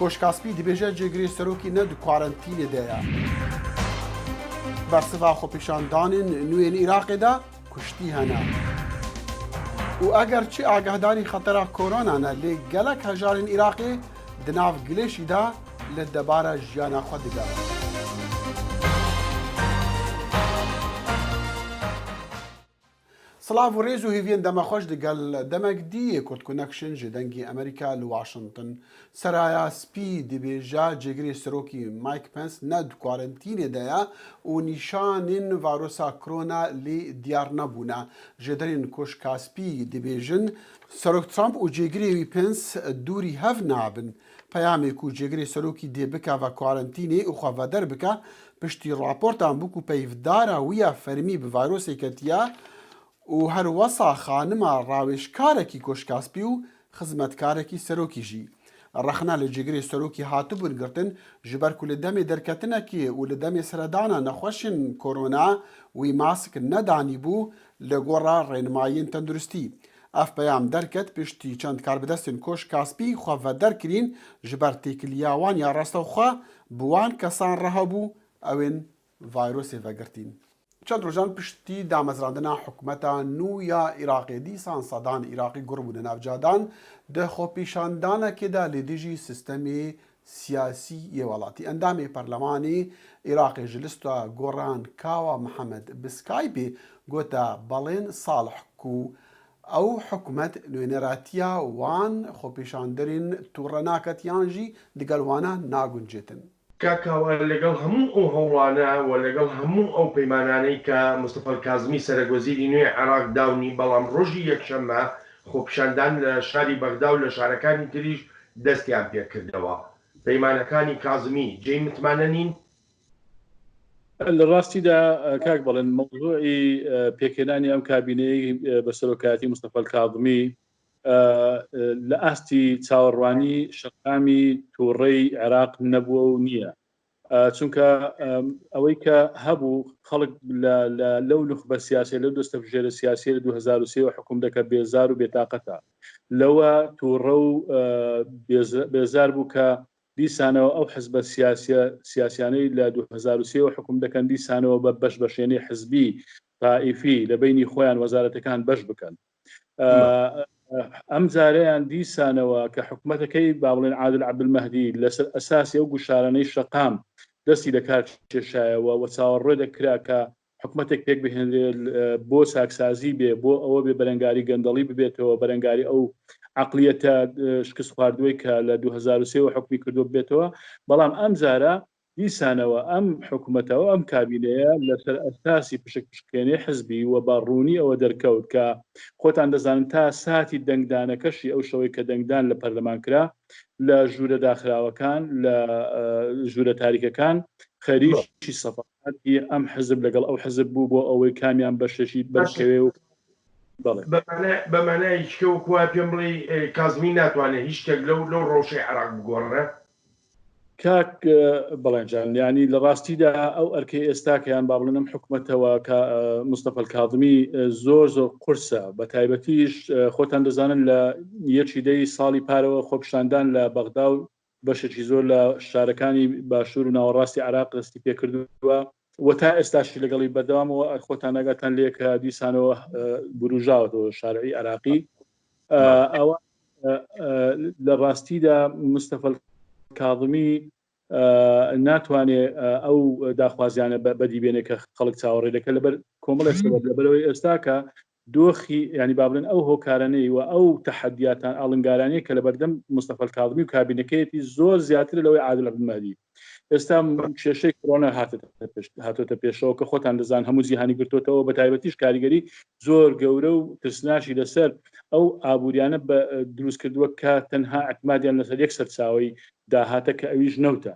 کۆشکاسپی دەبێژە جێگری سەرۆکی نەد کوارنتینێدایە. بەرسڤا خۆپیشاندانên نوێن عێراقێدا کوشتی هەنا. û eger çi agahdari xetera koronane lê gelek hejarên Iraqê di nav gilêşî de li debara jiyana xwe dibe. Silav û rêz û hêviyên demexweş digel demek dîyê Connection ji dengê Amerîka li Washington. Seraya spî dibêje cêgirê serokî Mike Pence ne di karantînê de ye û nîşanên varosa korona lê diyar nebûne. Ji derên koşka spî dibêjin Serok Trump û cêgirê wî Pence dûrî hev nabin. Peyamê ku cêgirê serokî dê bike ve karantînê û xwe veder bike piştî raportan bû ku peyvdara wî ya fermî bi vayrosê ketiye û her wesa xanima rawêjkarekî koşkaspî û xizmetkarekî serokî jî. Rexna li cêgirê serokî hatibûn girtin ji ber ku li demê derketinekê û li demê seredana nexweşên korona wî mask nedanîbû li gora rênimayên tenduristî. Ev peyam derket piştî çend karbidestên koşkaspî xwe vederkirîn ji ber têkiliya wan ya rastexwe bi wan kesan re hebû ew ên vayrosê vegirtîn. Çend rojan piştî damezrandina hikûmeta nû ya Iraqê dîsan sedan Iraqî gur bûne navcadan di xwepîşandanekê de lê dijî sistemê siyasî yê welatî. Endamê Perlemanê Iraqê ji lista goran Kawa Mihemed bi Skypê gote belên Salih ku ew hikûmet nûneratiya wan xwepîşanderên tûrenaketiyan jî digel wana naguncêtin. کاکاوە لەگەڵ هەموو ئەو هەوڵانە و لەگەڵ هەموو ئەو پەیمانانەی کە مستەفا کازمی سەرۆکوەزیری نوێی عێراق داونی بەڵام ڕۆژی یەکشەممە خۆپیشاندان لە شاری بەغدا و لە شارەکانی تریش دەستیان پێکردەوە. پەیمانەکانی کازمی جێی متمانە نین؟ لە ڕاستیدا کاک بڵێن مەوضوعی پێکهێنانی ئەم کابینەی بە سەرۆکایەتی مستەفا کازمی لە ئاستی چاوەڕوانی شەقامی تووڕەی عێراق نەبووە و نییە، چونکە ئەوەی کە هەبوو خەڵک لەو نخبە سیاسی لەو دەستەفژێرە سیاسی لە 2023 حکوم دەکە بێزار و بێتاقەتە لەوە تووڕە و بێزار بوو کە دیسانەوە ئەو حزبە سیاسیانەی لە 2023 حکوم دەکەن دیسانەوە بە بەش بەشێنەی حزبی تائیفی لە بینی خۆیان وەزارەتەکان بەش بکەن. ئەم جارەیان دیسانەوە کە حکوومەتەکەی با بڵێن عادل عەبدولمەهدی لەسەر ئەساسی ئەو گوشارانەی شەقام دەستی لە کار کێشایەوە و چاوەڕێ دەکرا کە حکوومەتێک پێک بهێنرێت بۆ ساکسازی بێ بۆ ئەوە بێ بەرەنگاری گەندەڵی ببێتەوە بەرەنگاری ئەو عەقلیەتە شکست خواردووەی کە لە 2023 حکمی کردو بێتەوە. بەڵام ئەم جارە دیسانەوە ئەم حکوومەتەوە ئەم کابینەیە لەسەر ئەساسی پشکێنەی حزبی و باڕوونی ئەوە دەرکەوت کە خۆتان دەزانن تا ساتی دەنگدانەکەشی ئەو شەوەی کە دەنگدان لە پەرلەمان کرا لە ژوورە داخراوەکان لە ژوورە تاریکەکان خەریکی سەفاحاتی ئەم حزب لەگەڵ ئەو حزب بوو بۆ ئەوەی کامیان بەشەشی بەرکەوێ و بەمانای هیچکە وکووا پێم بڵێ کازمی ناتوانێت هیچ شتێک لەو ڕۆژەی عێراق بگۆڕێ. کاک بەڵێنجان ینی لە ڕاستیدا ئەو ئەرکەی ئێستاکەیان با بڵێنم حکوومەتەوە کە مستەفا کازمی زۆر قورسە بە تایبەتیش خۆتان دەزانن لە یەکی دەی ساڵی پارەوە خۆپیشاندان لە بەغدا و بەشێکی زۆر لە شارەکانی باشوور و ناوەڕاستی عێراق دەستی پێکردووە و تا ئێستاشی لەگەڵی بەردەوامەوە خۆتان ناگاتان لێ کە دیسانەوە بروژاوەتەوە شارعی عێراقی. ئەوە لە ڕاستیدا مستەفا کازمی ناتوانێت ئەو داخوازیانە بەدیبێنێت کە خەڵک چاوەڕێ دەکە لەبەر کۆمەڵێک سەبەب لەبەرەوەی ئێستاکە دۆخی ینی با بڵێن ئەو هۆکارانەی و ئەو تەحەدیاتان ئاڵنگارانەیە کە لەبەردەم مستەفا کازمی و کابینەکەیەتی زۆر زیاتر لەوەی عادل عەبدولمەهدی. ئێستا کێشەی کۆرۆنا هاتۆتە پێشەوە کە خۆتان دەزان هەموو جیهانی گرتوتەوە بە تایبەتیش کاریگەری زۆر گەورە و ترسناشی لەسەر ئەو ئابوووریانە بە دروست کردووە کە تەنها ئەعتمادیان لەسەر یەک سەرچاوی داهاتە کە ئەویش نەوتە.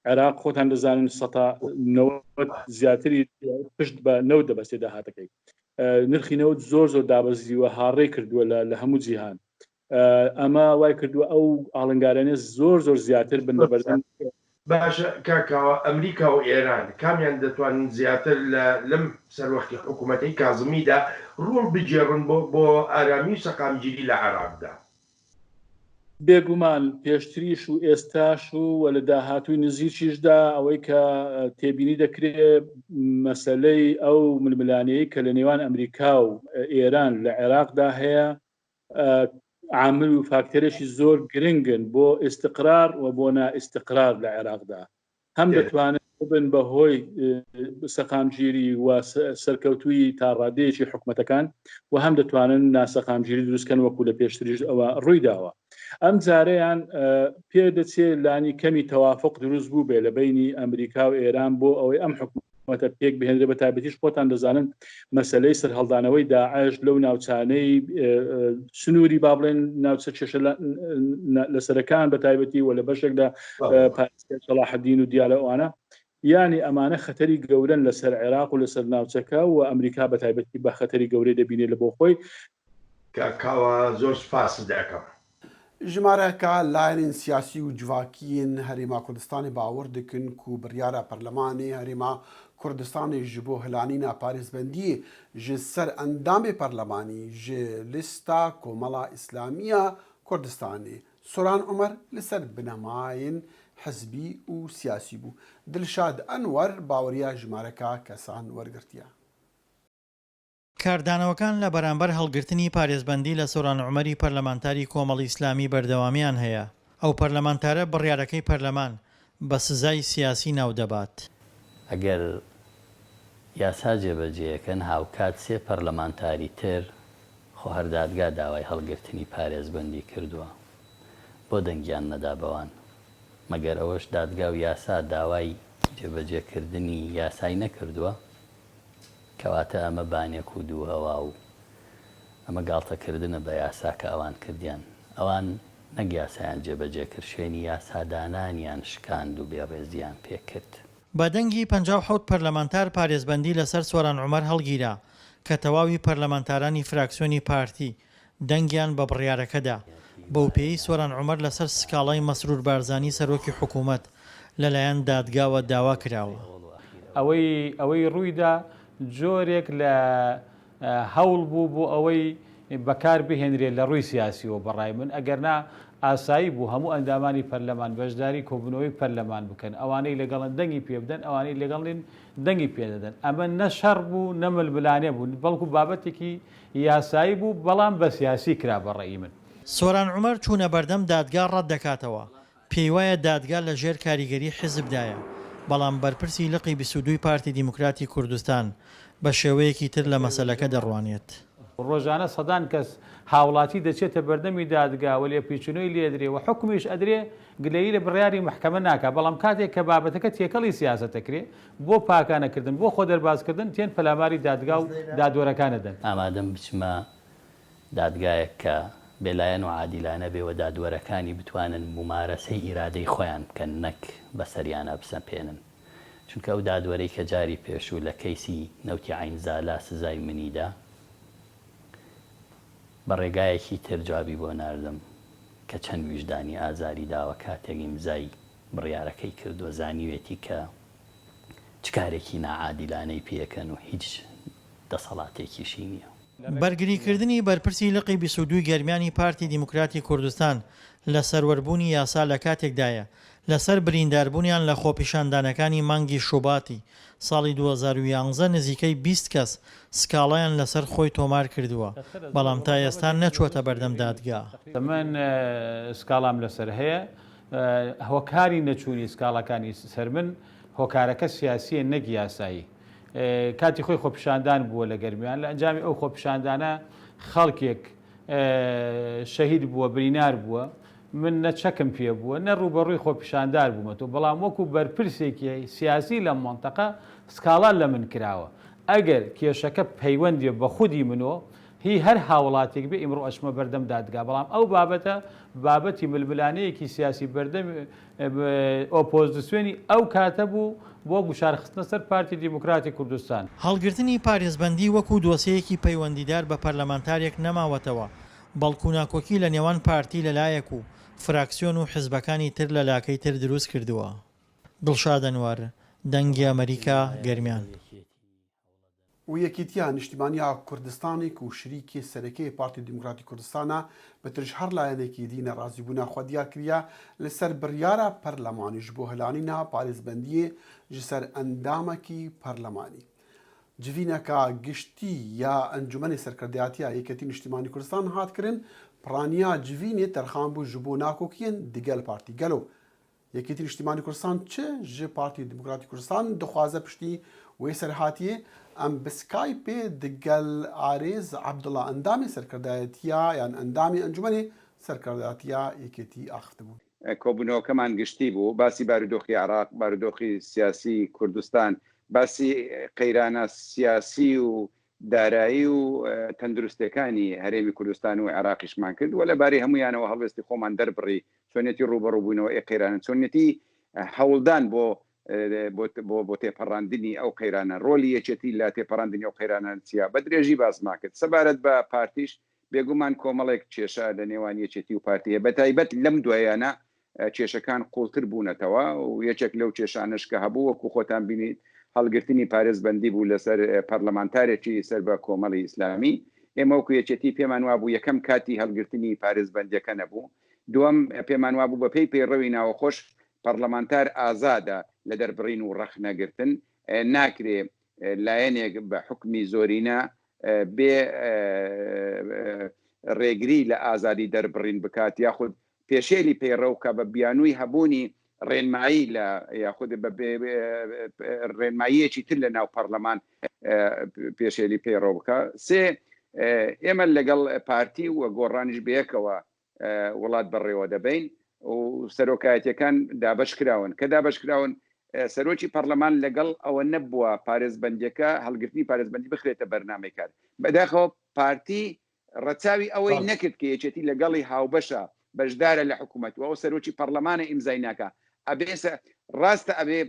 عێراق خۆتان دەزانن 90 زیاتری پشت بە نەوت دەبەستێ داهاتەکەی. نرخی نەوت زۆر دابەزیوە هاڕێ کردووە لە هەموو جیهان. ئەمە وای کردووە ئەو ئاڵنگارانە زۆر زیاتر بن لەبەردەم. باشە کاکاوە ئەمریکا و ئێران کامیان دەتوانن زیاتر لەم سەروەختی حکوومەتەی کازمیدا ڕۆڵ بجێڕن بۆ ئارامی و سەقامگیری لە عێراقدا؟ بێگومان پێشتریش و ئێستاش و لە داهاتووی نزیکیشدا ئەوەی کە تێبینی دەکرێت مەسەلەی ئەو ململانەیە کە لە نێوان ئەمریکا و ئێران لە عێراقدا هەیە عامل و فاکتەرێکی زۆر گرنگن بۆ ئیستقرار و بۆ نائیستقرار لە عێراقدا هەم دەتوانن بن بەهۆی سەقامگیری و سەرکەوتووی تا ڕادەیەکی حکوومەتەکان و هەم دەتوانن ناسەقامگیری دروستکەن وەکو لە پێشتریش ئەوە ڕوویداوە ئەم جارەیان پێ دەچێت لانی کەمی تەوافق دروست بوو بێ لە بینی ئەمریکا و ئێران بۆ ئەوەی ئەم حکوومەتە پێک بهێنرێت بە تایبەتیش خۆتان دەزانن مەسەلەی سەرهەڵدانەوەی داعش لەو ناوچانەی سنووری با بڵێن ناوچە کێشە لەسەرەکان بە تایبەتی و لە بەشێکدا پارێزگای سەلاحەدین و دیالە ئەوانە یانی ئەمانە خەتەری گەورن لەسەر عێراق و لەسەر ناوچەکە و ئەمریکا بە تایبەتی بە خەتەری گەورەی دەبینێت لە بۆ خۆی کاکاوە زۆر سپاس دەکەم. ژمارەکە لایەنین سیاسی و جوواکیین هەرێما کوردستانی باوەڕ دەکەن و بڕیارە پەرلەمانی هەرێما کوردستانی ji بۆ هەلانینە پارێزبەندی ji سەر ئەندامی پەرلەمانی ji لیستا کۆمەڵا ئیسلامیە کوردستانی سۆران عومەر لەسەر بنەمایین حزبی و سیاسی بوو. دڵشاد ئەنوەر باوەریە ژمارەکە کەسان وەرگرتیە. کاردانەوەکان لە بەرامبەر هەڵگرتنی پارێزبەندی لە سۆران عومەری پەرلەمانتاری کۆمەڵی ئیسلامی بەردەوامیان هەیە. ئەو پەرلەمانتارە بڕیارەکەی پەرلەمان بە سزای سیاسی ناودەبات. ئەگەر یاسا جێبەجێەکەن هاوکات سێ پەرلەمانتاری تر خۆ هەردادگا داوای هەڵگرتنی پارێزبەندی کردووە بۆ دەنگیان نەدا بەوان مەگەر ئەوەش دادگا و یاسا داوای جێبەجێکردنی یاسای نەکردووە کەواتە ئەمە بانێک و دوو هەوا و ئەمە گاڵتەکردنە بە یاسا کە ئەوان کردیان ئەوان نەک یاسایان جێبەجێ کرد شوێنی یاسادانانیان شکاند و بێڕێزیان پێکرد. بە دەنگی 57 پەرلەمانتار پارێزبەندی لەسەر سۆران عومەر هەڵگیرا کە تەواوی پەرلەمانتارانی فراکسیۆنی پارتی دەنگیان بە بڕیارەکەدا. بەو پێی سۆران عومەر لەسەر سکاڵای مەسرور بارزانی سەرۆکی حکوومەت لەلایەن دادگاوە داوا کراوە. ئەوەی ڕوویدا جۆرێک لە هەوڵ بوو بۆ ئەوەی بەکار بهێنرێت لە ڕووی سیاسیەوە بەڕای من ئەگەرنا ئاسایی بوو هەموو ئەندامانی پەرلەمان بەشداری کۆبوونەوەی پەرلەمان بکەن ئەوانەی لەگەڵن دەنگی پێ بدەن ئەوانەی لەگەڵین دەنگی پێدەدەن ئەمە نە شەڕ بوو نە ململانێ بوو بەڵکو بابەتێکی یاسایی بوو بەڵام بە سیاسی کرا بەڕێی من. سۆران عومەر چوونە بەردەم دادگا ڕەت دەکاتەوە پێی وایە دادگا لە ژێر کاریگەری حیزبدایە بەڵام بەرپرسی لقی 22 پارتی دیموکراتی کوردستان بە شێوەیەکی تر لە مەسەلەکە دەڕوانێت. ڕۆژانە سەدان کەس هاوڵاتی دەچێتە بەردەمی دادگاوە لێ پیچنەوەی لێدرێ و حکمیش ئەدرێ گلەیی لە بڕیاری محکەمە ناکە بەڵام کاتێک کە بابەتەکە تێکەڵی سیاسەتەکرێ بۆ پاکانەکردن بۆ خۆ دەربازکردن تێن پەلاماری دادگا و دادوەرەکانەدەن. ئامادەم بچمە دادگایەک کە بێلایەن و عادیلانە بێوە دادوەرەکانی بتوانن ممارەسەی ئیرادەی خۆیان بکەن نەک بەسەریانە بسەپێنن چونکە ئەو دادوەرەی کە جاری پێشوو لە کەیسی نەوتی عینزالا سزای منیدا بە ڕێگایەکی تر جوابی بۆ ناردم کە چەند ویژدانی ئازاری داوە کاتێک ئیمزای بڕیارەکەی کردووە زانیوێتی کە چ کارێکی ناعادیلانەی پێکەن و هیچ دەسەڵاتێکیشی نییە. بەرگریکردنی بەرپرسی لقی 22 گەرمیانی پارتی دیموکراتی کوردستان لە سەروەربوونی یاسا لە کاتێکدایە لەسەر برینداربوونیان لە خۆپیشاندانەکانی مانگی شوباتی ساڵی 2011 نزیکەی 20 کەس سکاڵایان لەسەر خۆی تۆمار کردووە بەڵام تا ئێستا نەچۆتە بەردەم دادگا. من سکاڵام لەسەر هەیە هۆکاری نەچوونی سکاڵەکانی سەر من هۆکارەکە سیاسیە نەک یاسایی کاتی خۆی خۆپیشاندان بووە لە گەرمیان لە ئەنجامی ئەو خۆپیشاندانە خەڵکێک شەهید بووە برینار بووە من نەچەکم پێ بووە نە ڕوبەڕووی خۆپیشاندار بوومەوە بەڵام وەکو بەرپرسێکی سیاسی لە مۆنتەقە سکاڵا لە من کراوە ئەگەر کێشەکە پەیوەندی بە خودی منەوە هی هەر هاوڵاتێک بێ ئیمڕۆ ئەچمە بەردەم دادگا بەڵام ئەو بابەتە بابەتی ململانەیەکی سیاسی بەردەم ئۆپۆزیسیۆنی ئەو کاتە بوو بۆ گوشارخستنە سەر پارتی دیموکراتی کوردستان. هەڵگرتنی پارێزبەندی وەکو دۆسەیەکی پەیوەندیدار بە پەرلەمانتارێک نەماوەتەوە بەڵکو ناکۆکی لە نێوان پارتی لەلایەک و فراکسیۆن و حزبەکانی تر لە لاکەی تر دروست کردووە. دڵشاد ئەنوەر دەنگی ئەمریکا گەرمیان. و یەکێتیە نیشتیمانیا کوردستانی و شریکی سەرەکەی پارتی دیموکراتی کوردستانە بەترش هەر لایەنێکی دی نەڕازیبوونا خوا دیار کردە لەسەر بڕیارە پەرلەمانیش بۆ هەلانینا پارێزبەندیە ji ser endamekî پەرلەمانی. Civîneka giştî ya Encûmenê Serkirdeyatiya Yeketî Niştimanî Kurdistan hat kirin, piraniya civînê terxan bû ji bo nakokiyên digel partî. Gelo Yeketî Niştimanî Kurdistan çi ji Partî Demokratîk Kurdistan dixwaze piştî wê serhatiyê em bi Skypeê digel Arêz Abdullah endamê Serkirdeyatiya yan endamê Encûmenê Serkirdeyatiya Yeketî axivtibûn. کۆبوونەوەکەمان گشتی بوو باسی بارودۆخی عراق بارودۆخی سیاسی کوردستان باسی قەیرانە سیاسی و دارایی و تەندروستەکانی هەرێمی کوردستان و عراقیشمان کرد و لەبارەی هەمویانەوە هەڵوێستی خۆمان دەربڕی چۆنێتی ڕوبەڕووبوونەوە قەیرانە چۆنێتی هەوڵدان بۆ تێپەڕاندنی ئەو قەیرانە ڕۆلی یەکێتی لە تێپەڕاندنی ئەو قەیرانە چیا بە درێژی باسمان کرد سەبارەت بە پارتیش بێگومان کۆمەڵێک کێشە لە نێوان یەکێتی و پارتیە بە تایبەت لەم دوایانە کێشەکان قوڵتر بوونەتەوە و یەکێک لەو کێشانش کە هەبوو وەکو خۆتان بینیت هەڵگرتنی پارێزبەندی بوو لەسەر پەرلەمانتارێکی سەر بە کۆمەڵی ئیسلامی ئێمە وەکو یەکێتی پێمان وابوو یەکەم کاتی هەڵگرتنی پارێزبەندیەکە نەبوو دووەم پێمان وابوو بە پێی پەیڕەوی ناوەخۆش پەرلەمانتار ئازادە لە دەربڕین و ڕەخنەگرتن ناکرێ لایەنێک بە حکمی زۆرینە بێ ڕێگری لە ئازادی دەربڕین بکات یاخود پێشێلی پەیڕەوکە بە بیانووی هەبوونی ڕێنمایی لە یاخود ڕێنماییەکی تر لە ناو پەرلەمان پێشێلی پەیڕۆ بکە سێ ئێمە لەگەڵ پارتی و گۆڕانیش بەیەکەوە وڵات بەڕێوە دەبین و سەرۆکایەتەکان دابەشکراون کە دابەشکراون سەرۆکی پەرلەمان لەگەڵ ئەوە نەبووە پارێزبەندیەکە هەڵگرتنی پارێزبەندی بخرێتە بەرنامەی کار بەداخەوە پارتی ڕەچاوی ئەوەی نەکرد کە یەکێتی لەگەڵی هاوبەشە بەشدارە لە حکوومەت و ئەو سەرۆکی پەرلەمانە ئیمزای ناکە ئەبێسە ڕاستە ئەبێ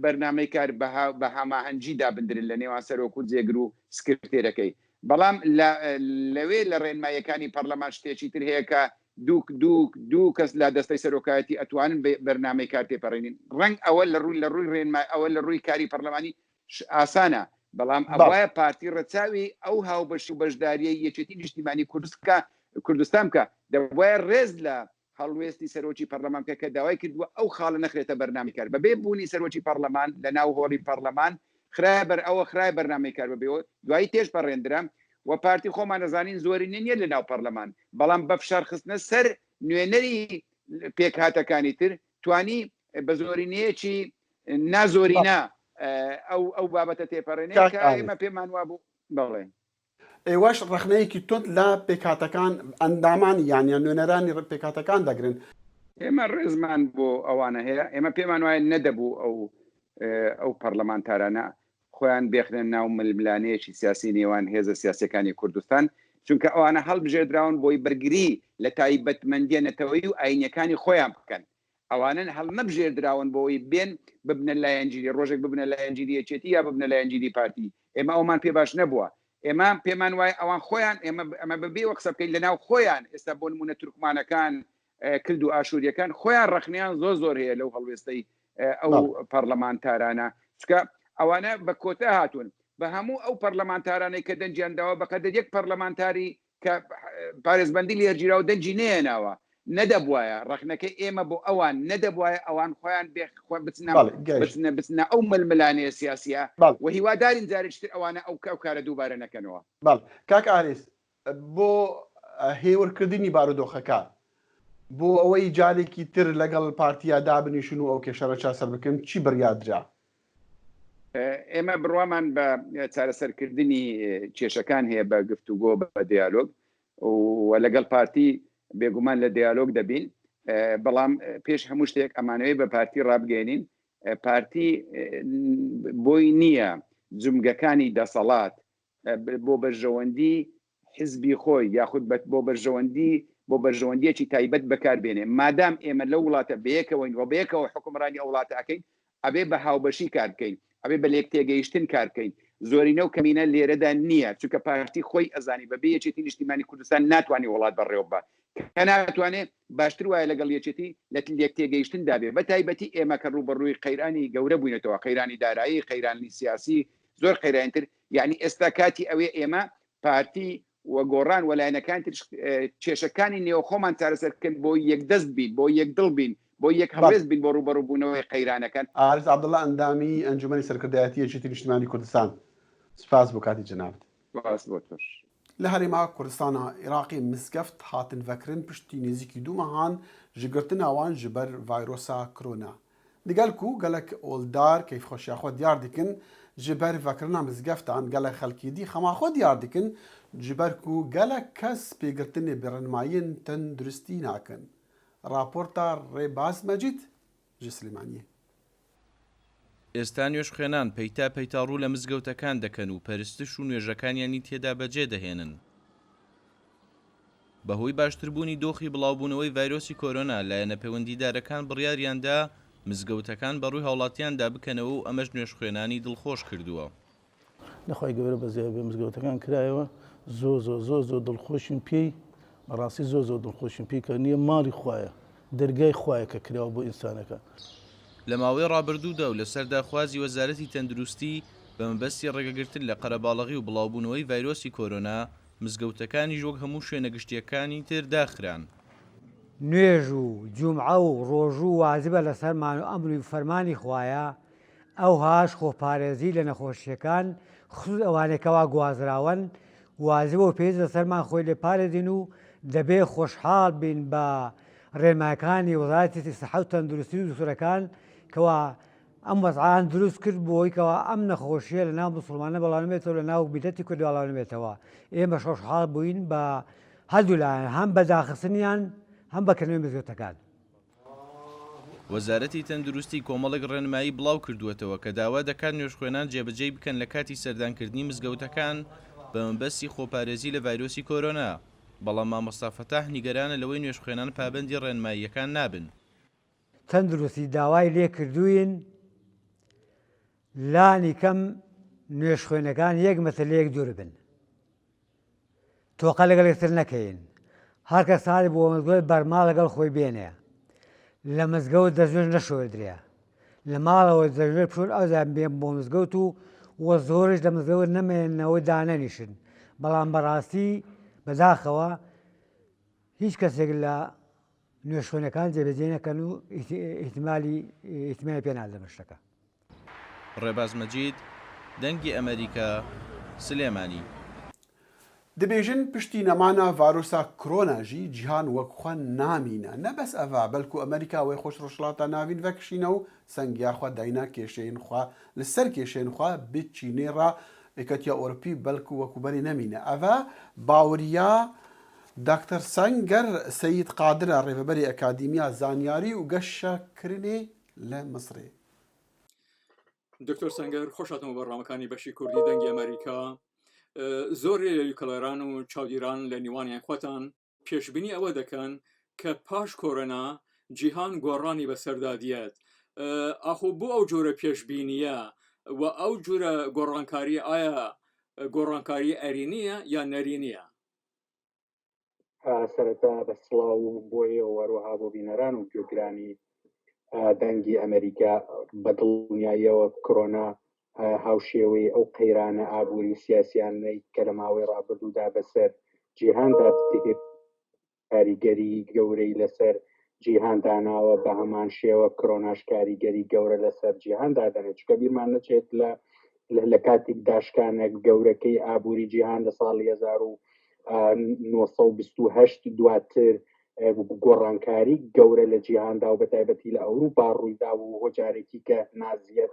بەرنامەی کار بە هەماهەنگی دابدرن لە نێوان سەرۆک و جێگر و سکرتێرەکەی بەڵام لەوێ لە ڕێنمایەکانی پەرلەمان شتێکی تر هەیە کە دوو کەس لا دەستەی سەرۆکایەتی ئەتوانن بەرنامەی کار تێپەڕێنین ڕەنگ ئەوە لە ڕووی ڕێنمای ئەوە لە ڕووی کاری پەرلەمانی ئاسانە بەڵام ئەوایە پارتی ڕەچاوی ئەو هاوبەش و بەشداریە یەکێتی نیشتیمانی کوردستان بکە دەبایە ڕێز لە هەڵوێستی سەرۆکی پەرلەمانکە کە داوای کردووە ئەو خاڵە نەخرێتە بەرنامی کار بەبێ بوونی سەرۆکی پەرلەمان لە ناو هۆڵی پەرلەمان خراە بەر ئەوە خراای بەرنامەی کار ببێەوە دوایی تێش پەڕێنرا و پارتی خۆمان نەزانین زۆری نییە لە ناو پەرلەمان بەڵام بە فشار خستنە سەر نوێنەری پێکهاتەکانی تر توانی بە زۆرینەیەکی نازۆرینە ئەو بابەتە تێپەڕێنێت ئێمە پێمان وابوو بڵێ ئێوەش ڕخنەیەکی تۆت لە پێکاتەکان ئەندامان یانیان نوێنەرانی پێکاتەکان دەگرن ئێمە ڕێزمان بۆ ئەوانە هەیە ئێمە پێمان وایە نەدەبوو ئەو پەرلەمانتارانە خۆیان بێخنن ناو ململانەیەکی سیاسی نێوان هێزە سیاسەکانی کوردستان چونکە ئەوانە هەڵبژێردراون بۆی بەرگری لە تایبەتمەندیە نەتەوەی و ئاینەکانی خۆیان بکەن ئەوانن هەڵ نەبژێردراون بۆی بێن ببنە لایەنگیری ڕۆژێک ببنە لایەنگیری یەکێتی یا ببنە لایەنگیری پارتی ئێمە ئەومان پێ باش نەبووە ئێمە پێمان وایە ئەوان خۆیان ئەمە بەبێ وە قسە بکەین لەناو خۆیان ئێستا بۆ نمونە تورکمانەکان کرد و ئاشوریەکان خۆیان ڕخنیان زۆر هەیە لەو هەڵوێستەی ئەو پەرلەمانتارانە چکە ئەوانە بە کۆتا هاتوون بە هەموو ئەو پەرلەمانتارانەی کە دەنجیانداوە بەقەدە یەک پەرلەمانتاری کە پارێزبەندی لێرگیرا و دەنجی نێناوە نەدەبوایە ڕخنەکەی ئێمە بۆ ئەوان نەدەبوایە ئەوان خۆیان بچنە ئەو ململانەیە سیاسیە و هیوادارین جارێکتر ئەوانە ئەو کارە دووبارە نەکەنەوە کاک ئارێز بۆ هێورکردنی بارودۆخەکە بۆ ئەوەی جارێکی تر لەگەڵ پارتیا دابنیشن و ئەو کێشەرە چاسەر بکەن چی بڕیادرا ئێمە بڕوامان بە چارەسەرکردنی کێشەکان هەیە بە گفتوگۆ بە دیالۆگ و لەگەڵ پارتی بێگومان لە دیالۆگ دەبین بەڵام پێش هەموو شتێک ئەمانەوەی بە پارتی ڕابگەێنین پارتی بۆی نییە جمگەکانی دەسەڵات بۆ بەرژەوەندی حزبی خۆی یاخود بۆ بەرژەوەندیەکی تایبەت بەکاربێنێ مادام ئێمە لە وڵاتە بەیەکەوەین و بەیەکەوە حکومڕانی ئەو وڵاتە ئەەکەین ئەبێ بە هاوبەشی کار بکەین ئەبێ بە لێک تێگەیشتن کار بکەین زۆرینە و کەمینە لێرەدا نییە چونکە پارتی خۆی ئەزانی بەبێ یەکێتی نیشتیمانی کوردستان ناتوانانی وڵات بەڕێوە بە کە ناتوانێت باشتر وایە لەگەڵ یەکێتی لە لێک تێگەیشتن دابێ بە تایبەتی ئێمە کە ڕوبەڕووی قەیرانی گەورە بووینەتەوە قەیرانی دارایی قەیرانی سیاسی زۆر قەیرانتر یعنی ئێستا کاتی ئەوێ ئێمە پارتی وە گۆڕان وەلایەنەکان کێشەکانی نێوخۆمان چارەسەرکەن بۆ یەکدەست بین بۆ یەکدڵ بین بۆ یەک هەڵێز بین بۆ ڕوبەڕووبوونەوەی قەیرانەکان. عارز عەبدوڵڵا ئەندامی ئەنجومەنی سەرکردایەتی یەکێتی نیشتیمانی کوردستان، سپاس بۆ کاتی جەنابەت. باس بۆ تۆش. لە هەرێما کوردستانە عێراقی مزگەفت هاتن ڤەکرن پشتی نێزیکی دوو مەهان ji girtina wan ji ber vayrosa korona. Digel ku gelek oldar keyfxweşiya xwe diyar dikin ji ber vekirina mizgeftan gelek xelkî dî xema xwe diyar dikin ji ber ku gelek kes pêgirtinê birênmayiyên tenduristî nakin. Raporta Rêbaz Mecîd ji Silêmaniyê. ئێستا نوێژخوێنان پەیتا پەیتاڕوو لە مزگەوتەکان دەکەن و پەرستش و نوێژەکانیانی تێدا بەجێ دەهێنن. بەهۆی باشتربوونی دۆخی بڵاوبوونەوەی ڤایرۆسی کۆرۆنا لایەنە پەیوەندیدارەکان بڕیاریاندا مزگەوتەکان بەڕووی هاوڵاتیاندا بکەنەوە و ئەمەش نوێژخوێنانی دڵخۆش کردووە. نەخوای گەورە بەزێ بێ مزگەوتەکان کرایەوە زۆر دڵخۆشین پێی بەڕاستی زۆر دڵخۆشین پێی کە نییە ماڵی خوایە دەرگای خوایە کە کراوە بۆ ئینسانەکە. لە ماوەی ڕابردوودا و لە سەرداخوازی وەزارەتی تەندروستی بە مەبەستی ڕێگەگرتن لە قەرەباڵغی و بڵاوبوونەوەی ڤایرۆسی کۆرۆنا مزگەوتەکانی وەک هەموو شوێنە گشتیەکانی تر داخران. نوێژ و جومعە و ڕۆژوو وازبە لەسەرمان و ئەمری فەرمانی خوایە ئەو هاش خۆپارێزی لە نەخۆشیەکان خصوص ئەوانێکەوە گوازراون وازبە و پێز لەسەرمان خۆی لێ پارێزین و دەبێ خۆشحاڵ بین بە ڕێنمایەکانی وەزارەتی سەحە و تەندروستی و دوکتۆرەکان کەوا ئەم وەزعان دروست کرد بۆی کەوا ئەم نەخۆشیە لە ناو موسڵمانە بەڵاوێتەوە لە ناو بیلەتی کوردی بەڵاوێتەوە. ئێمە خۆشحاڵ بووین بە هەردوو لایەن هەم بە داخستنیان هەم بەکردنەوەی مزگەوتەکان. وەزارەتی تەندروستی کۆمەڵێک ڕێنمایی بڵاو کردووەتەوە کە داوا دەکات نوێژخوێنان جێبەجێ بکەن لە کاتی سەردانکردنی مزگەوتەکان بە مەبەستی خۆپارێزی لە ڤایرۆسی کۆرۆنا. بەڵام مامۆستا فەتاح نیگەرانە لەوەی نوێژخوێنان پابەندی ڕێنماییەکان نابن. تەندروستی داوای لێ کردوین لانی کەم نوێژخوێنەکان یەک مەترلەیەک دوور بن. تۆقە لەگەڵ یەکتر نەکەین. هەر کەس ساڵی بۆ مزگەوت بەرما لەگەڵ خۆی بێنێ. لە مزگەوت دەستێژ نەشۆدرێ. لە ماڵەوە دەژێت پشور ئەوزان بێن بۆ مزگەوت و وە زۆرش لە مزگەوت نەمێنەوە دانەنیشن. بەڵام بەڕاستی بەداخەوە هیچ کەسێک لە نوێژخوێنەکان جێبەجێ نەکەن و ئیحتیمالی پێ نادەن شتەکە. ڕێباز مەجید دەنگی ئەمریکا سلێمانی. دەبێژن پشتی نەمانە ڤایرۆسا کۆرۆناژی جیهان وەکخوا نامینە نەبەس ئەڤا بەلکو ئەمریکا وی خۆش ڕۆژڵاتە ناوین ڤەکشینە و سەنگیاخوا داینا کێشەین خوا لەسەر کێشێن خوا بچینێڕا یەکەتیا ئۆرپی بەلکو وەکوبەری نەمینە ئەڤا باوریە داکتەر سەنگەر سەید قادرە ڕێبەبەری ئەکادیمیا زانیاری و گەشەکردنێ لە مەسرێ. دکتۆر سەنگەر خۆش هاتمەوە بەڕامەکانی بەشی کوردی دەنگی ئەمریکا. زۆر کەڵێران و چاودێران لە نیوانیان خۆتان پێشبینی ئەوە دەکەن کە پاش کۆرۆنا جیهان گۆڕانی بەسەردادیێت. ئاخۆ بۆ ئەو جۆرە پێشبینیە و ئەو جۆرە گۆڕانکاری ئایا گۆڕانکاری ئەرینیە یا نەرینیە؟ سەرەتا بەسڵاو بۆیە وەروەها بۆ بینەران و گوێگرانی دەنگی ئەمریکا بە دڵنیاییەوە کۆرۆنا هاوشێوەی ئەو قەیرانە ئابووری سیاسیانەی کە لە ماوەی ڕابردوودا بەسەر جیهاندا کاریگەری گەورەی لەسەر جیهان داناوە بە هەمان شێوە کۆرۆناش کاریگەری گەورە لەسەر جیهاندا دەنێت چکە بیرمان نەچێت لە کاتێک داشکانێک گەورەکەی ئابووری جیهان لە ساڵی 1928 دواتر گۆڕانکاری گەورە لە جیهاندا و بەتایبەتی لە ئەوروپا ڕوویدا و هۆجارێکی کە نازیەت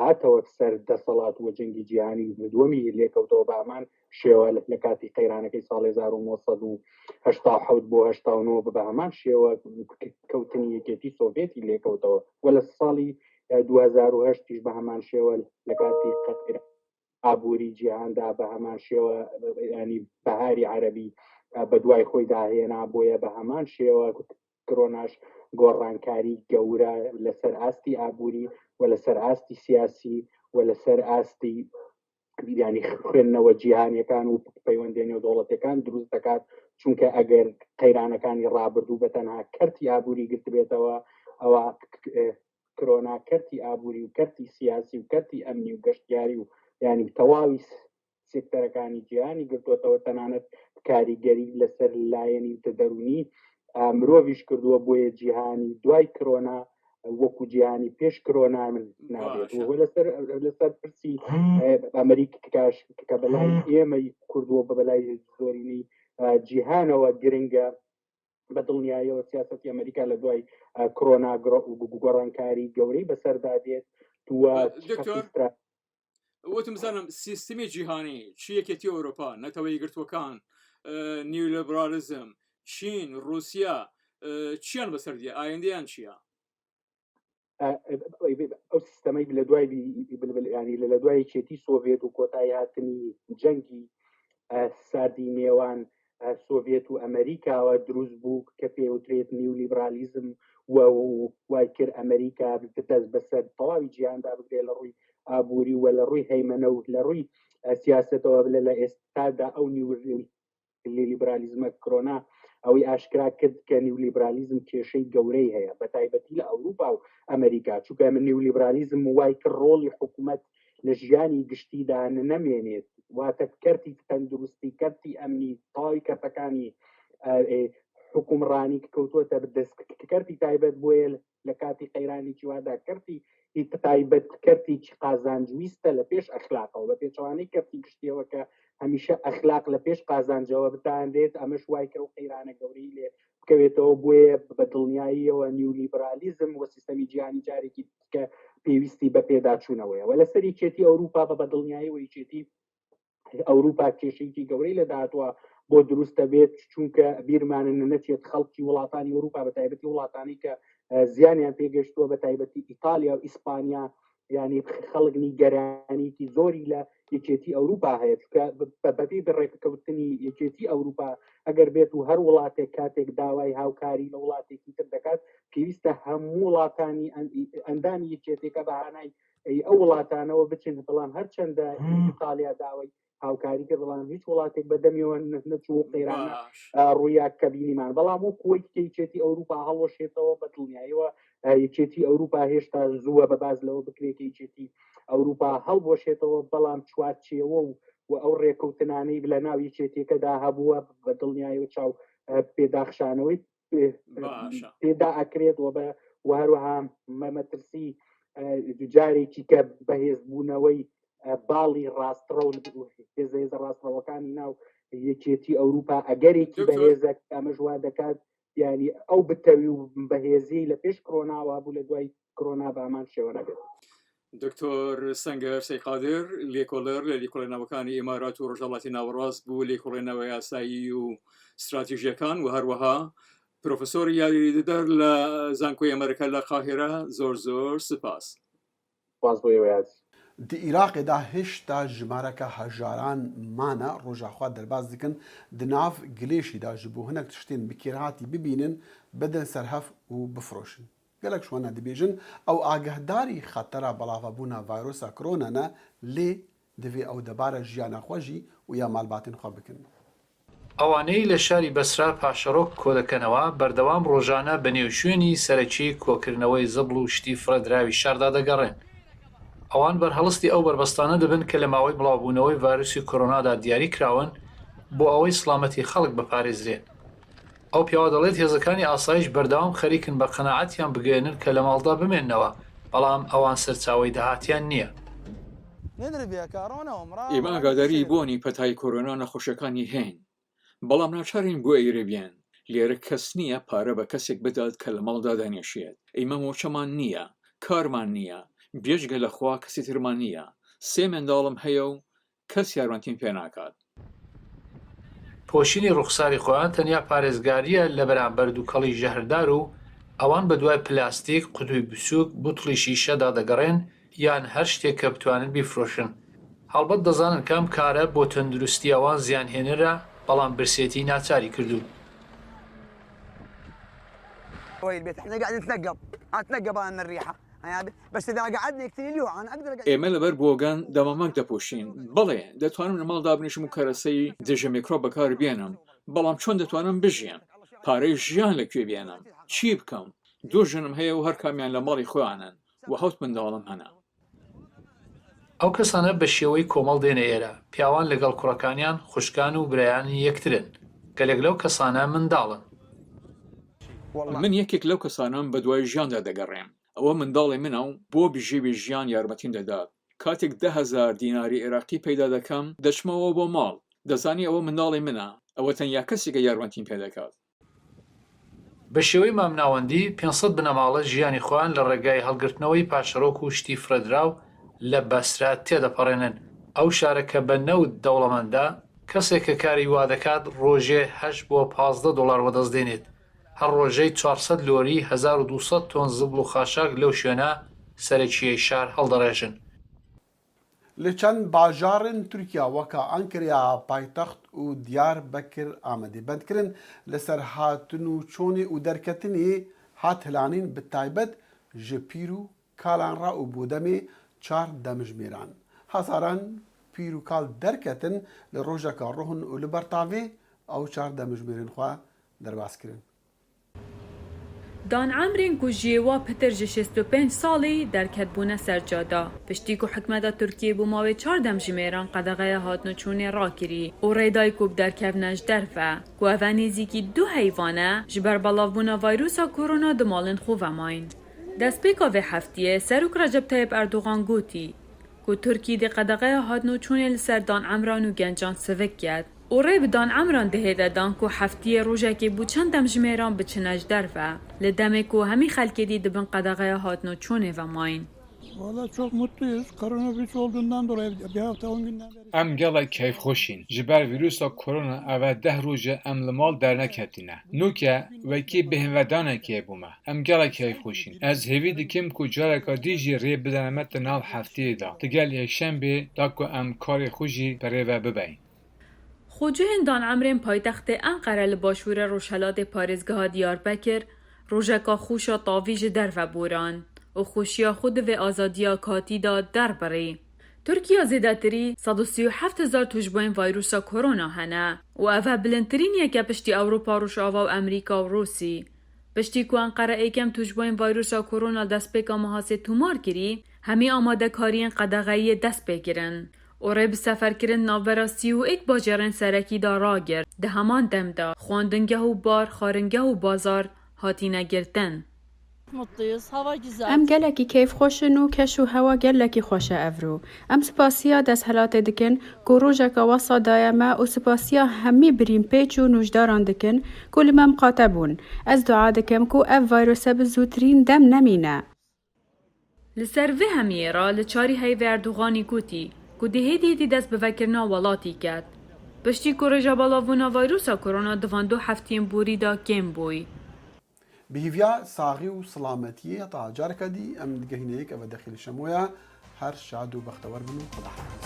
هاتەوە سەر دەسەڵات و جەنگی جیهانی دووەمی لێکەوتەوە بە ئەمان شێوە لە کاتی قەیرانەکەی ساڵی 1970 بۆ 1970 بە هەمان شێوە کەوتنی یەکێتی سۆڤێتی لێکەوتەوە و لە ساڵی 2008 بە هەمان شێوە لە کاتی ئابووری جیهاندا بە هەمان شێوە ینی بەهاری عەرەبی بە دوای خۆی داهێنا بۆیە بە هەمان شێوە کۆرۆناش گۆڕانکاری گەورە لەسەر ئاستی ئابووری و لەسەر ئاستی سیاسی و لەسەر ئاستی ینی خوێندنەوە جیهانیەکان و پەیوەندێنی و دەوڵەتەکان دروست دەکات چونکە ئەگەر قەیرانەکانی ڕابردوو بە تەنها کەرتی ئابووری گرت بێتەوە ئەوە کۆرۆنا کەرتی ئابووری و کەرتی سیاسی و کەرتی ئەمنی و گەشتیاری و ینی تەواوی سێکتەرەکانی جیهانی گرتووەتەوە تەنانەت کاریگەری لەسەر لایەنی دەرونی مرۆڤیش کردووە بۆیە جیهانی دوای کۆرۆنا وەکو جیهانی پێش کۆرۆنا من نابێت لەسەر پرسی ئەمریکاش کە بەلای ئێمەی کردووە بە بەلای زۆرینەی جیهانەوە گرنگە بە دڵنیاییەوە سیاسەتی ئەمریکا لە دوای کۆرۆنا گۆڕانکاری گەورەی بەسەردادێت وتم زانم سیستمی جیهانی چی یەکێتی ئەوروپا نەتەوەی گرتوەکان نیولێبرالیزم چین رووسیا چیان بەسەردیە ئایندەیان چییە؟ ئەو سیستەمەی لە دوای ینی لە دوای چێتی سۆڤێت و کۆتایی هاتنی جەنگی ساردی نێوان سۆڤێت و ئەمریکاوە دروست بوو کە پێوترێت نیولیبرالیزم وای کرد ئەمریکا دەست بەسەر تەواوی جیهاندا بگرێت لە ڕووی ئابووری و لە ڕووی هەیمەنە و لە ڕووی سیاسەتەوە لە ئێستادا ئەو نیولیبرالیزمە کۆرۆنا ئەوەی ئاشکرا کرد کە نیولیبرالیزم کێشەی گەورەی هەیە بە تایبەتی لە ئەوروپا و ئەمریکا چونکە من نیولیبرالیزم وای کرد ڕۆڵی حکوومەت لە ژیانی گشتیدا نەمێنێت واتە کەرتی تەندروستی کەرتی ئەمنی تەواوی کەرتەکانی حکومڕانی کەوتووەتە بەدەست کەرتی تایبەت بۆیە لە کاتی قەیرانی چیوادا کەرتی تایبەت کەرتی قازانجویستە لە پێش ئەخلاقەوە بە پێچوانەی کەرتی گشتیەوە کە هەمیشە ئەخلاق لە پێش قازانجەوە بتاندێت ئەمەش وای کە و قەیرانە گەورەی لێ بکەوێتەوە بۆیە بە دڵنیاییەوە نیولیبرالیزم و سیستەمی جیهانی جارێکی کە پێویستی بە پێداچوونەوەیە و لەسەری چێتی ئەوروپا بە دڵنیاییەوەی چێتی ئەوروپا کێشەیەکی گەورەی لە داهاتوە بۆ دروستە بێت چونکە بیرمانە نەچێت خەڵکی وڵاتانی ئەوروپا بە تایبەتی وڵاتانی کە زیانیان پێگەشتووە بە تایبەتی ئیتالیا و ئیسپانیا ینی خەڵکنی گەرانیکی زۆری لە یەکێتی ئەوروپا هەیە بەبێ بڕێککەوتنی یەکێتی ئەوروپا ئەگەر بێت و هەر وڵاتێک کاتێک داوای هاوکاری لە وڵاتێکی تر دەکات پێویستە هەموو وڵاتانی ئەندامی یەکێتێکە بەهانای ئەو وڵاتانەوە بچن بەڵام هەرچەندە ئیتالیا داوای هاوکاری کرد بەڵام هیچ وڵاتێک بەدەمیەوە نەچوو قەیرانە ڕوویا کەبینیمان بەڵام و کوێتی یەکێتی ئەوروپا هەڵۆشێتەوە بە دڵنیاییەوە یەکێتی ئەوروپا هێشتا زووە بەباز لەوە بکرێت کە یەکێتی ئەوروپا هەڵبۆشێتەوە بەڵام چوارچێوە و ئەو ڕێکەوتنانەی لە ناو یەکێتێکەدا هەبووە بە دڵنیاییەوە چاو پێداخشانەوەی پێدا ئەکرێتەوە بە هەروەها مەترسی جارێکی کە بەهێزبوونەوەی باڵی ڕاستڕە و هێزە ڕاستڕەوەکانی ناو یەکێتی ئەوروپا ئەگەرێکی بەهێزە ئەمەش وا دەکات ینی ئەو بتەوی و بەهێزی لە پێش کۆرۆناوە بوو لە دوای کۆرۆنا بامان شێوە نەبێت. دکتۆر سەنگەر سەیقادر لێکۆڵەر لە لیکۆڵێنەوەکانی ئێمارات و ڕۆژهەڵاتی ناوەڕاست بوو لێکۆڵێنەوە یاسایی و استراتیژیەکان و هەروەها پرۆفسۆری یاریدەر لە زانکۆی ئەمریکا لە قاهێرە زۆر زۆر سپاس. دی عێراقێدا هێشتا ژمارەکە هەژاران مانە ڕۆژاخوا دەرباز دکن دناو گلێشیدا ji بۆ هەنێک تشتێن بکێرهاتی ببینن بدەن سەرهەف و بفرۆشن gelek şwana dibêjin ew agehdarî xetera belavebûna vîrusa koronane lê divê ew debare jiyana xwe jî û ya malbatên xwe bikin. ئەوانەی لە شاری بەسرا پاشەڕۆک کۆدەکەنەوە بەردەوام ڕۆژانە بە نێو شوێنی سەرەکی کۆکردنەوەی زەبڵ و شتی فرەدراوی شاردا دەگەڕێن. ئەوان بەرهەڵستی ئەو بربەستانە دەبن کە لە ماوەی بڵاوبوونەوەی ڤایرۆسی کۆرۆنادا دیاری کراون بۆ ئەوەی سڵامەتی خەڵک بپارێزرێن. ئەو پیاوە دەڵێت هێزەکانی ئاسایش بەردەوام خەریکن بە قەنەعەتیان بگەێنن کە لە ماڵدا بمێننەوە بەڵام ئەوان سەرچاوی داهاتیان نییە. ئێمە ئاگاداری بۆنی پەتای کۆرۆنا نەخۆشەکانی هەین بەڵام ناچارین بۆ ئەیرەبیان لێرە کەس نییە پارە بە کەسێک بدات کە لە ماڵدا دانێشێت ئەیمە مۆچەمان نییە کارمان نییە بێژگە لەخوا کەسی ترمان نییە 3 منداڵم هەیە و کەس یارمەتیم پێ ناکات. پۆشینی ڕوخساری خۆیان تەنیا پارێزگاریە لە بەرامبەر دووکەڵی ژەهردار و ئەوان بە دوای پلاستیک قوتوی بچووک بوتڵی شیشەدا دەگەڕێن یان هەر شتێک کە بتوانن بیفرۆشن. هەڵبەت دەزانن کەم کارە بۆ تەندروستی ئەوان زیانهێنەرە بەڵام برسێتی ناچاری کردو. ئێمە لەبەر بۆگان دەمامەک دەپۆشین بەڵێ دەتوانم لە ماڵدا بنیشم و کەرەسەی دژە میکرۆب بەکار بێنم بەڵام چۆن دەتوانم بژیان پارەی ژیان لەکوێ بێنم چی بکەم 2 ژنم هەیە و هەر کامیان لە ماڵی خۆیانن و 7 منداڵم هەنا. ئەو کەسانە بە شێوەی کۆمەڵ دێنە ئێرە پیاوان لەگەڵ کوڕەکانیان خوشکان و برایانی یەکترن گەلێک لەو کەسانە منداڵن. من یەکێک لەو کەسانم بە دوای ژیاندا دەگەڕێم. ئەوە منداڵی منە و بۆ بژێوی ژیان یارمەتیم دەدات. کاتێک 10,000 دیناری عێراقی پەیدا دەکەم دەچمەوە بۆ ماڵ. دەزانی ئەوە منداڵی منە. ئەوە تەنیا کەسێکە یارمەتیم پێ دەکات. بە شێوەی مامناوەندی 500 بنەماڵە ژیانی خۆیان لە ڕێگای هەڵگرتنەوەی پاشەرۆک و شتی فرەدراو لە بەسرا تێدەپەڕێنن. ئەو شارەکە بە نەوت دەوڵەمەندە کەسێک کە کاری وا دەکات ڕۆژێ 8 بۆ 15 دلار وەدەستدێنێت. هەر ڕۆژەی 400 لۆری 1200 تۆن زبڵ و خاشاک لەو شوێنە سەرەکیەی شار هەڵدەڕێژن. لە چەند باژارن تورکیا وەکە ئەنکریا پایتەخت و دیار بەکر ئامادە بەندکردن لەسەر هاتن و چۆنی و دەرکەتنی هاتهلانین بتایبەت ji pîr û kalan ra û bodemê 4 demijmêran. Hezaran pîr û kal derketin li rojeka rohun û li bertavê ew 4 demijmêrên xwe derbas kirin. دانعمرên ku jiyê wa pitir ji 65 salî derketbûne ser cada. Piştî ku hikûmeta Tirkiyê bû mavê 4 demjimêran qedexeya hatinoçûnê rakirî û rêdayî ku derkevne ji derve ku ev nêzîkî 2 heyvan e ji ber belavbûna vîrusa korona di malên xwe vemayîn. Destpêka vê heftiyê Serok Recep Tayyip Erdogan gotî ku Tirkiyê dê qedexeya hatinoçûnê li ser danعمران û gencan sivik yet. û rê bi danعمران dihêde dan ku heftiyê rojekê bû çend demjimêran biçine ji derve li demê ku hemî xelkê dî dibin qedexeya hatinoçûnê vemayîn. Valla çok mutluyuz. Koronavirüs olduğundan dolayı bir hafta 10 günden beri. Em gelek keyfxweşîn. Ji ber vîrusa korona ev 10 roje em li mal derneketîne. Nûke wekî bihêvedanekê bûme. Em gelek keyfxweşîn. Ez hêvî dikim ku careka dî jî rê bidene me di nav heftiyê da. Di gel yekşembê da ku em karê xwe jî perêve bibeyn. Xwecihên danعمرên paytextê Enqere li başûra Rojhilatê Parêzgeha Diyarbekir rojeka xûşa tavî ji derve boran û xweşiya xwe divê azadiya katî da derbirî. Tirkiya zêdetirî 137,000 tûjbeyên vîrusa korona hene û ev e bilindtirîn yeke piştî Ewropa, Rojava û Amerîka û Rûsî. Piştî ku Enqere êkem tûjbeyên vîrusa korona destpêka mehasê tûmar kirî, hemî amadekariyên qedexeyiyê dest pê kirin. û rê bi seferkirin navbera 31 bajarên serekî da ragir. Di heman demda xwandingeh û bar, xaringeh û bazar hatîne girtin. Mutluyuz, hava güzel. Em gelekî keyfxweşin û keş û hewa gelekî xweş e evrû. Em spasiya desthilatê dikin ku rojeka wesa daye me û spasiya hemî birînpêç û nûjdaran dikin ku li me miqate bûn. Ez dua dikim ku ev vîrusa bi zûtirîn dem nemîne. Li ser vê hemiyê ra li çarî heyvê Erdoganî gotî ku dihêdî dî dest bi vekirina welatî ket. Piştî ku rêja belavbûna vîrusa korona di van 2 hefteyên borî da kêm bûy. Bihîviya saxî û silametiyê heta careka dî em digihîne yek ev dexîl şemoya her şad û bextewar bin û xuda hafiz.